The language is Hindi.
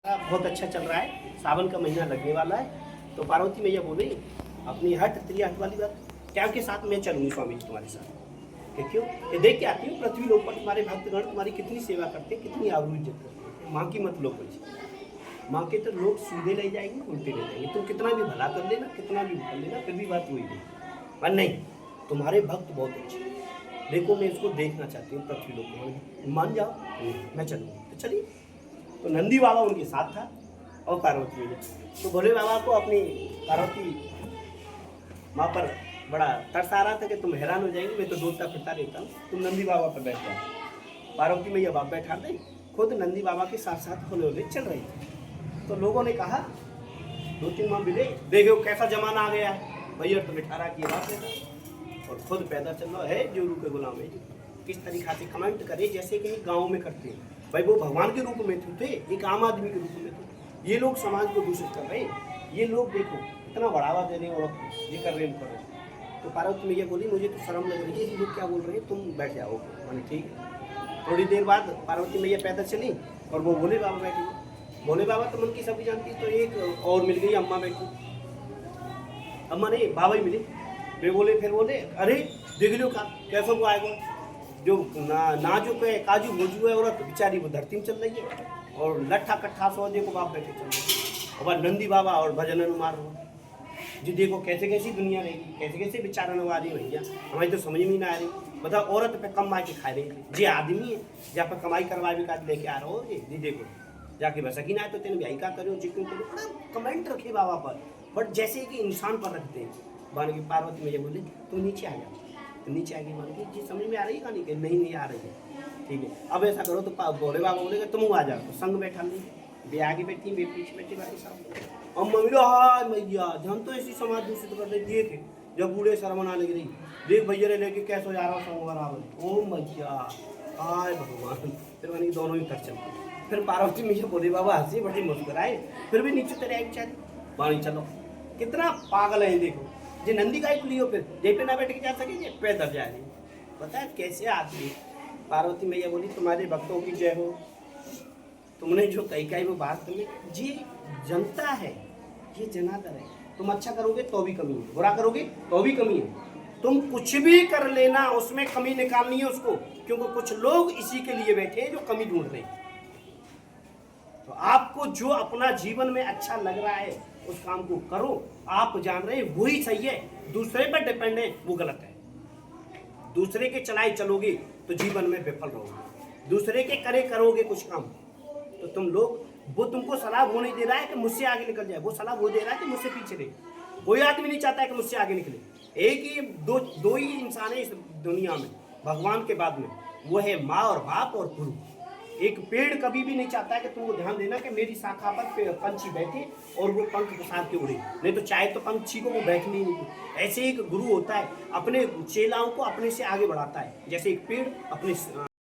बहुत अच्छा चल रहा है। सावन का महीना लगने वाला है तो पार्वती मैया बोली अपनी हट तेरी हट वाली बात क्या के साथ मैं चलूंगी स्वामी जी तुम्हारे साथ। क्यों ये देख के आती हूँ पृथ्वी लोक पर तुम्हारे भक्तगण तुम्हारी कितनी सेवा करते हैं, कितनी आबरू इज्जत करते हैं। माँ की मत लो कोई, माँ के तो लोग सीधे ले जाएंगे उल्टे ले जाएंगे। तुम कितना भी भला कर लेना, कितना भी कर लेना, फिर भी बात वही नहीं। पर नहीं, तुम्हारे भक्त बहुत अच्छे। देखो मैं इसको देखना चाहती हूँ पृथ्वी लोक में, मान जाओ मैं चलूँगी तो चलिए। तो नंदी बाबा उनके साथ था और पार्वती मैया। तो भोले बाबा को अपनी पार्वती माँ पर बड़ा तरस आ रहा था कि तुम हैरान हो जाएंगे, मैं तो डोलता फिरता रहता हूँ, तुम नंदी बाबा पर बैठ जाओ। पार्वती मैया बाप बैठा दे, खुद नंदी बाबा के साथ साथ होले होले चल रही थी। तो लोगों ने कहा, दो तीन माह मिले, देखो कैसा जमाना आ गया है, भैया तो बिठारा की बात है और खुद पैदा चल रहा है जो रूप गुलाम है। किस तरीका से कमेंट करे जैसे कि गाँव में करते हैं। भाई वो भगवान के रूप में थे, एक आम आदमी के रूप में थे। ये लोग समाज को दूषित कर रहे हैं, ये लोग देखो इतना बढ़ावा दे रहे हैं और ये कर रहे हैं कर रहे हैं। तो पार्वती मैया बोली मुझे तो शर्म लग रही है, ये लोग क्या बोल रहे हैं, तुम बैठ जाओ। मैंने ठीक है। थोड़ी देर बाद पार्वती मैया पैदल चली और वो भोले बाबा बैठी। भोले बाबा तो मन की सभी जानती, तो एक और मिल गई अम्मा बैठी। अम्मा नहीं बाबा ही मिले। वे बोले फिर बोले अरे देख लो का कैसा वो आएगा, जो नाजुक है काजू भोजू है औरत बेचारी वो धरती में चल रही है और लट्ठा कट्ठा सौदे को बाप बैठे चल रहे। और नंदी बाबा और भजन मार रहा जी। देखो कैसे कैसी दुनिया रहेगी, कैसे कैसे बेचारा नवा रही भैया, हमारी तो समझ में ना आ रही। बताओ औरत पे कम मार के खा रही थी जी, आदमी है जहाँ पर कमाई करवा भी काज लेके आ रहा हो जी देखो जाके बस की ना है तो तेने ब्याई का करो जिक्र करो, बड़ा कमेंट रखे बाबा पर, बट जैसे कि इंसान पर रखते हैं। बन की पार्वती मैया बोली तुम नीचे आ जाओ। तो नीचे आगे मान के जी समझ में आ रही है कहानी के नहीं आ रही है, ठीक है अब ऐसा करो। तो भोले बाबा बोलेगा तुम आ जाओ, तो संग बैठा नहीं, बे आगे बैठी बे पीछे बैठी बाकी सब। अब मम्मी हाय मैया हम तो ऐसी समाज दूषित कर रहे देख जब बूढ़े शर्म आने लगी, देख भैया ने लेके कैसे जा रहा हूँ संग बराबर। ओ मैया हाय भगवान। फिर मैंने दोनों ही तर चलते। फिर पार्वती मैया भोले बाबा हंसी बड़ी मुस्कुराए, फिर भी नीचे तेरे आई बेचारी पानी चलो। कितना पागल है देखो, जे नंदी गाय को लियो फिर जे पे ना बैठ के जा सके जे पैदल जा रही। पता है कैसे आदमी। पार्वती मैया बोली तुम्हारे भक्तों की जय हो, तुमने जो कही वो बात तुम्हें जी जनता है, ये जनादर है। तुम अच्छा करोगे तो भी कमी है, बुरा करोगे तो भी कमी है। तुम कुछ भी कर लेना उसमें कमी निकालनी है उसको, क्योंकि कुछ लोग इसी के लिए बैठे हैं जो कमी ढूंढ रहे हैं। तो आपको जो अपना जीवन में अच्छा लग रहा है उस काम को करो। आप जान रहे हैं वही सही है, दूसरे पर डिपेंड है वो गलत है। दूसरे के चलाए चलोगे तो जीवन में विफल रहोगे, दूसरे के करे करोगे कुछ काम तो तुम लोग, वो तुमको सलाह वो नहीं दे रहा है कि मुझसे आगे निकल जाए, वो सलाह वो दे रहा है कि मुझसे पीछे रहे। कोई आदमी नहीं चाहता है कि मुझसे आगे निकले। एक ही दो ही इंसान है इस दुनिया में भगवान के बाद में, वो है माँ और बाप और गुरु। एक पेड़ कभी भी नहीं चाहता है कि तुमको ध्यान देना कि मेरी शाखा पर पंछी बैठे और वो पंख पसार के उड़े, नहीं तो चाहे तो पंछी को वो बैठने नहीं। ऐसे एक गुरु होता है अपने चेलाओं को अपने से आगे बढ़ाता है, जैसे एक पेड़ अपने